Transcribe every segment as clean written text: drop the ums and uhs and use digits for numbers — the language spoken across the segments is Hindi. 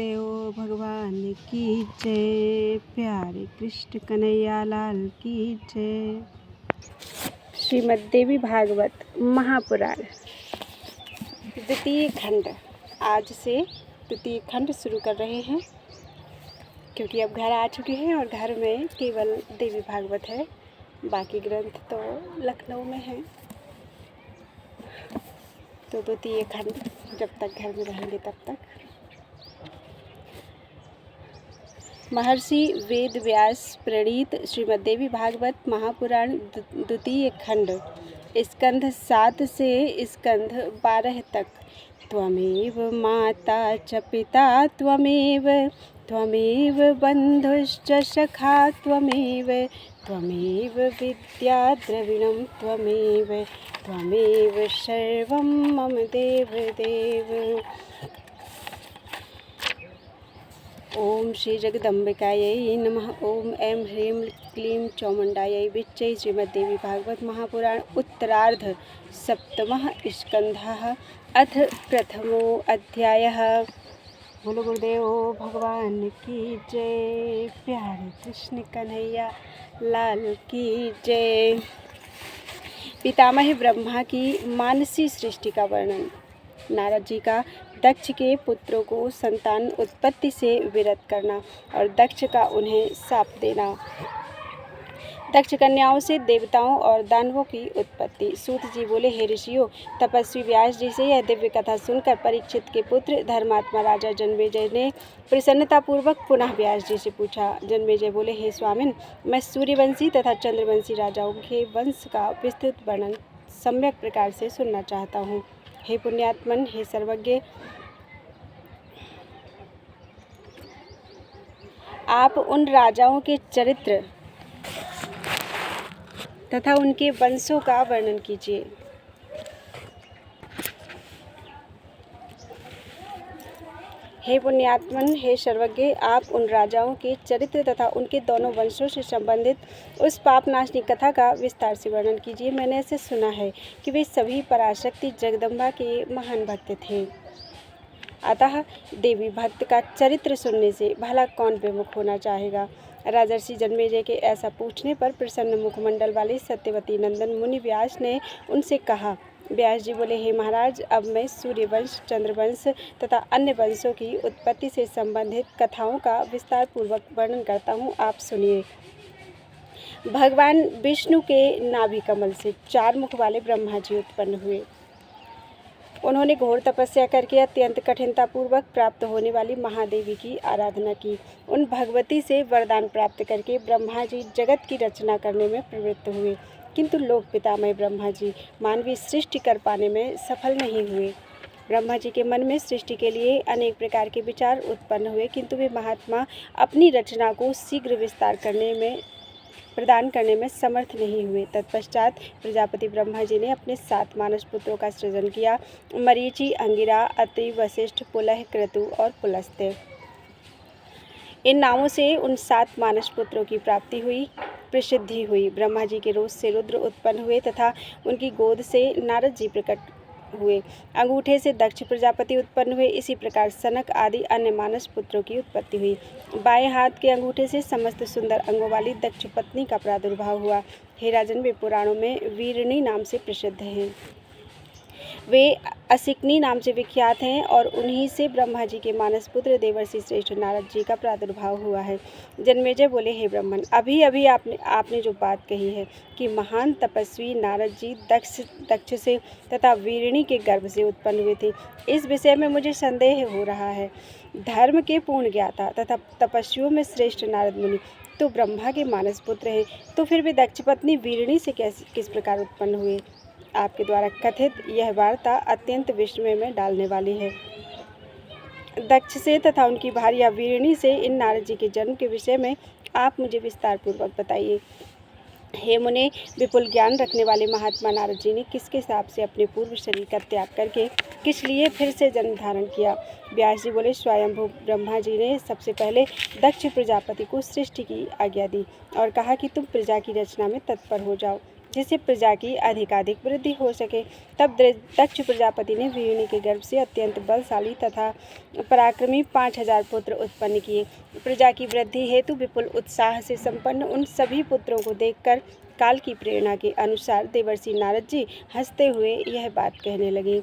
देव भगवान की जय, प्यारे कृष्ण कन्हैया लाल की जय। श्रीमद् देवी भागवत महापुराण द्वितीय खंड। आज से द्वितीय खंड शुरू कर रहे हैं क्योंकि अब घर आ चुके हैं और घर में केवल देवी भागवत है, बाकी ग्रंथ तो लखनऊ में हैं। तो द्वितीय खंड जब तक घर में रहेंगे तब तक। महर्षि वेद व्यास प्रणीत श्रीमद् देवी भागवत महापुराण द्वितीय खंड स्कंध 7 से स्कंध 12 तक। त्वमेव माता च पिता त्वमेव बंधुश्च सखा त्वमेव विद्या द्रविणं त्वमेव सर्वं मम देव। ओम श्री जगदम्बिकायै नमः। ओम ऐं ह्रीं क्लीं चौमुण्डायै विच्चै। श्रीमद्देवी भागवत महापुराण उत्तरार्ध सप्तमः स्कन्धः अथ प्रथमो अध्यायः। बोलो गुरुदेव भगवान की जय, प्यारे कृष्ण कन्हैया लाल की जय। पितामह ब्रह्मा की मानसी सृष्टि का वर्णन। नारद जी का दक्ष के पुत्रों को संतान उत्पत्ति से विरत करना और दक्ष का उन्हें शाप देना। दक्ष कन्याओं से देवताओं और दानवों की उत्पत्ति। सूत जी बोले, हे ऋषियों, तपस्वी व्यास जी से यह दिव्य कथा सुनकर परीक्षित के पुत्र धर्मात्मा राजा जन्मेजय ने प्रसन्नतापूर्वक पुनः व्यास जी से पूछा। जन्मेजय बोले, हे स्वामिन, मैं सूर्यवंशी तथा चंद्रवंशी राजाओं के वंश का विस्तृत वर्णन सम्यक प्रकार से सुनना चाहता हूँ। हे पुण्यात्मन, हे सर्वज्ञ, आप उन राजाओं के चरित्र तथा उनके वंशों का वर्णन कीजिए। हे पुण्यात्मन, हे सर्वज्ञ, आप उन राजाओं के चरित्र तथा उनके दोनों वंशों से संबंधित उस पापनाशनी कथा का विस्तार से वर्णन कीजिए। मैंने ऐसे सुना है कि वे सभी पराशक्ति जगदम्बा के महान भक्त थे। अतः देवी भक्त का चरित्र सुनने से भला कौन विमुख होना चाहेगा। राजर्षि जन्मेजय के ऐसा पूछने पर प्रसन्न मुखमंडल वाले सत्यवती नंदन मुनि व्यास ने उनसे कहा। व्यास जी बोले, हे महाराज, अब मैं सूर्यवंश, चंद्रवंश तथा अन्य वंशों की उत्पत्ति से संबंधित कथाओं का विस्तार पूर्वक वर्णन करता हूँ, आप सुनिए। भगवान विष्णु के नाभि कमल से 4 मुख वाले ब्रह्मा जी उत्पन्न हुए। उन्होंने घोर तपस्या करके अत्यंत कठिनतापूर्वक प्राप्त होने वाली महादेवी की आराधना की। उन भगवती से वरदान प्राप्त करके ब्रह्मा जी जगत की रचना करने में प्रवृत्त हुए, किंतु लोक पितामह ब्रह्मा जी मानवीय सृष्टि कर पाने में सफल नहीं हुए। ब्रह्मा जी के मन में सृष्टि के लिए अनेक प्रकार के विचार उत्पन्न हुए, किंतु वे महात्मा अपनी रचना को शीघ्र विस्तार प्रदान करने में समर्थ नहीं हुए। तत्पश्चात प्रजापति ब्रह्मा जी ने अपने 7 मानस पुत्रों का सृजन किया। मरीचि, अंगिरा, अत्रि, वशिष्ठ, पुलह, क्रतु और पुलस्त्य। इन नामों से उन 7 मानस पुत्रों की प्राप्ति हुई, प्रसिद्धि हुई। ब्रह्मा जी के रोष से रुद्र उत्पन्न हुए तथा उनकी गोद से नारद जी प्रकट हुए। अंगूठे से दक्ष प्रजापति उत्पन्न हुए। इसी प्रकार सनक आदि अन्य मानस पुत्रों की उत्पत्ति हुई। बाएं हाथ के अंगूठे से समस्त सुंदर अंगों वाली दक्ष पत्नी का प्रादुर्भाव हुआ। हे राजन, वे पुराणों में वीरणी नाम से प्रसिद्ध हैं। वे असिकनी नाम से विख्यात हैं और उन्हीं से ब्रह्मा जी के मानस पुत्र देवर्षि श्रेष्ठ नारद जी का प्रादुर्भाव हुआ है। जन्मेजय बोले, हे ब्राह्मण, अभी अभी आपने जो बात कही है कि महान तपस्वी नारद जी दक्ष से तथा वीरणी के गर्भ से उत्पन्न हुए थे, इस विषय में मुझे संदेह हो रहा है। धर्म के पूर्ण ज्ञाता तथा तपस्वियों में श्रेष्ठ नारद मुनि तो ब्रह्मा के मानस पुत्र हैं, तो फिर वे दक्ष पत्नी वीरणी से किस प्रकार उत्पन्न हुए। आपके द्वारा कथित यह वार्ता अत्यंत विस्मय में डालने वाली है। दक्ष से तथा उनकी भार्या वीरणी से इन नारद जी के जन्म के विषय में आप मुझे विस्तार पूर्वक बताइए। हे मुने, विपुल ज्ञान रखने वाले महात्मा नारद जी ने किसके हिसाब से अपने पूर्व शरीर का त्याग करके किस लिए फिर से जन्म धारण किया। व्यास जी बोले, स्वयंभू ब्रह्मा जी ने सबसे पहले दक्ष प्रजापति को सृष्टि की आज्ञा दी और कहा कि तुम प्रजा की रचना में तत्पर हो जाओ। जिससे प्रजा की अधिकाधिक वृद्धि हो सके। तब दक्ष प्रजापति ने वीरुणी के गर्भ से अत्यंत बलशाली तथा पराक्रमी 5000 पुत्र उत्पन्न किए। प्रजा की वृद्धि हेतु विपुल उत्साह से संपन्न उन सभी पुत्रों को देखकर काल की प्रेरणा के अनुसार देवर्षि नारद जी हंसते हुए यह बात कहने लगे।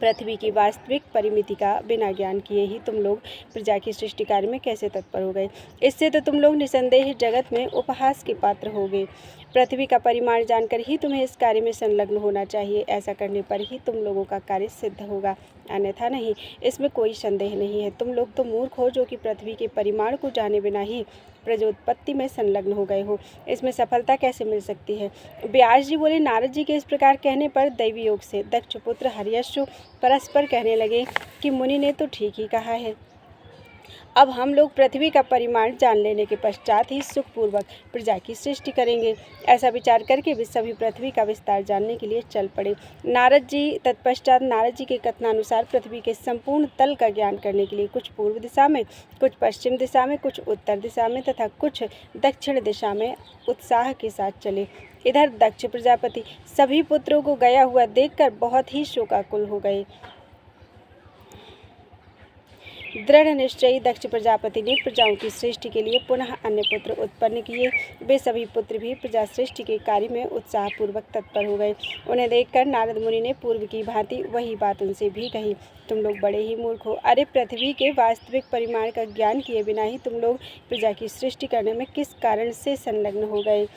पृथ्वी की वास्तविक परिमिति का बिना ज्ञान किए ही तुम लोग प्रजा की सृष्टि कार्य में कैसे तत्पर हो गए। इससे तो तुम लोग निसंदेह जगत में उपहास के पात्र होगे। पृथ्वी का परिमाण जानकर ही तुम्हें इस कार्य में संलग्न होना चाहिए। ऐसा करने पर ही तुम लोगों का कार्य सिद्ध होगा, अन्यथा नहीं। इसमें कोई संदेह नहीं है। तुम लोग तो मूर्ख हो जो कि पृथ्वी के परिमाण को जाने बिना ही प्रजोत्पत्ति में संलग्न हो गए हो। इसमें सफलता कैसे मिल सकती है। व्यास जी बोले, नारद जी के इस प्रकार कहने पर दैवी योग से दक्ष पुत्र हर्यश्व परस्पर कहने लगे कि मुनि ने तो ठीक ही कहा है। अब हम लोग पृथ्वी का परिमाण जान लेने के पश्चात ही सुखपूर्वक प्रजा की सृष्टि करेंगे। ऐसा विचार करके वे सभी पृथ्वी का विस्तार जानने के लिए चल पड़े। नारद जी तत्पश्चात नारद जी के कथनानुसार पृथ्वी के संपूर्ण तल का ज्ञान करने के लिए कुछ पूर्व दिशा में, कुछ पश्चिम दिशा में, कुछ उत्तर दिशा में तथा कुछ दक्षिण दिशा में उत्साह के साथ चले। इधर दक्ष प्रजापति सभी पुत्रों को गया हुआ देखकर बहुत ही शोकाकुल हो गए। दृढ़ निश्चयी दक्ष प्रजापति ने प्रजाओं की सृष्टि के लिए पुनः अन्य पुत्र उत्पन्न किए। वे सभी पुत्र भी प्रजा सृष्टि के कार्य में उत्साहपूर्वक तत्पर हो गए। उन्हें देखकर नारद मुनि ने पूर्व की भांति वही बात उनसे भी कही। तुम लोग बड़े ही मूर्ख हो। अरे, पृथ्वी के वास्तविक परिमाण का ज्ञान किए बिना ही तुम लोग प्रजा की सृष्टि करने में किस कारण से संलग्न हो गए।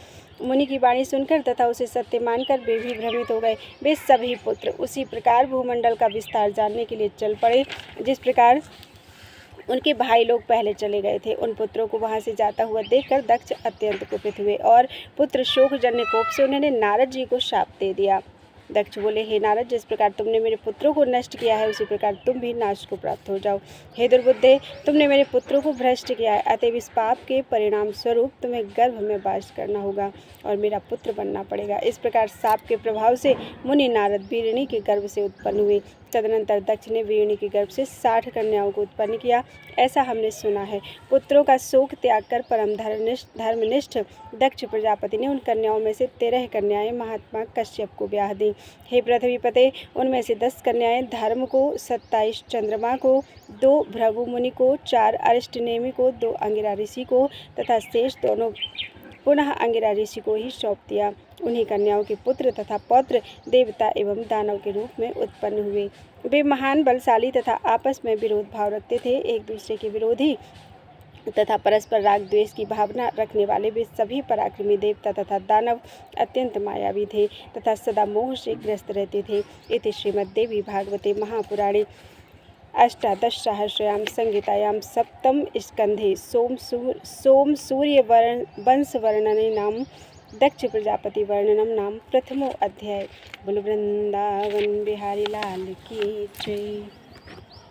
मुनि की वाणी सुनकर तथा उसे सत्य मानकर वे भी भ्रमित हो गए। वे सभी पुत्र उसी प्रकार भूमंडल का विस्तार जानने के लिए चल पड़े जिस प्रकार उनके भाई लोग पहले चले गए थे। उन पुत्रों को वहां से जाता हुआ देखकर दक्ष अत्यंत कुपित हुए और पुत्र शोकजन्य कोप से उन्होंने नारद जी को शाप दे दिया। दक्ष बोले, हे नारद, जिस प्रकार तुमने मेरे पुत्रों को नष्ट किया है उसी प्रकार तुम भी नाश को प्राप्त हो जाओ। हे दुर्बुद्धे, तुमने मेरे पुत्रों को भ्रष्ट किया है, अतएव इस पाप के परिणाम स्वरूप तुम्हें गर्भ में वास करना होगा और मेरा पुत्र बनना पड़ेगा। इस प्रकार शाप के प्रभाव से मुनि नारद वीरुणी के गर्भ से उत्पन्न हुए। तदनंतर दक्ष ने वीरुणी के गर्भ से 60 कन्याओं को उत्पन्न किया, ऐसा हमने सुना है। पुत्रों का शोक त्याग कर परम धर्मनिष्ठ दक्ष प्रजापति ने उन कन्याओं में से 13 कन्याएं महात्मा कश्यप को ब्याह दी। हे पृथ्वीपते, उनमें से 10 कन्याएं धर्म को, 27 चंद्रमा को, 2 भृगु मुनि को, 4 अरिष्टनेमि को, 2 अंगिरा ऋषि को तथा शेष दोनों पुनः अंगिरा ऋषि को ही सौंप दिया। उन्हीं कन्याओं के पुत्र तथा पौत्र देवता एवं दानव के रूप में उत्पन्न हुए। वे महान बलशाली तथा आपस में विरोध भाव रखते थे। एक दूसरे के विरोधी तथा परस्पर राग द्वेष की भावना रखने वाले वे सभी पराक्रमी देवता तथा दानव अत्यंत मायावी थे तथा सदा मोह से ग्रस्त रहते थे। इति श्रीमद्देवी भागवते महापुराणे अष्टादशसहस्रयां संहितायां सप्तम स्कंधे सोम सूर्य वंश वर्णने नाम दक्ष प्रजापति वर्णनम नाम प्रथमो अध्याय। बोलो वृंदावन बिहारी लाल की जय।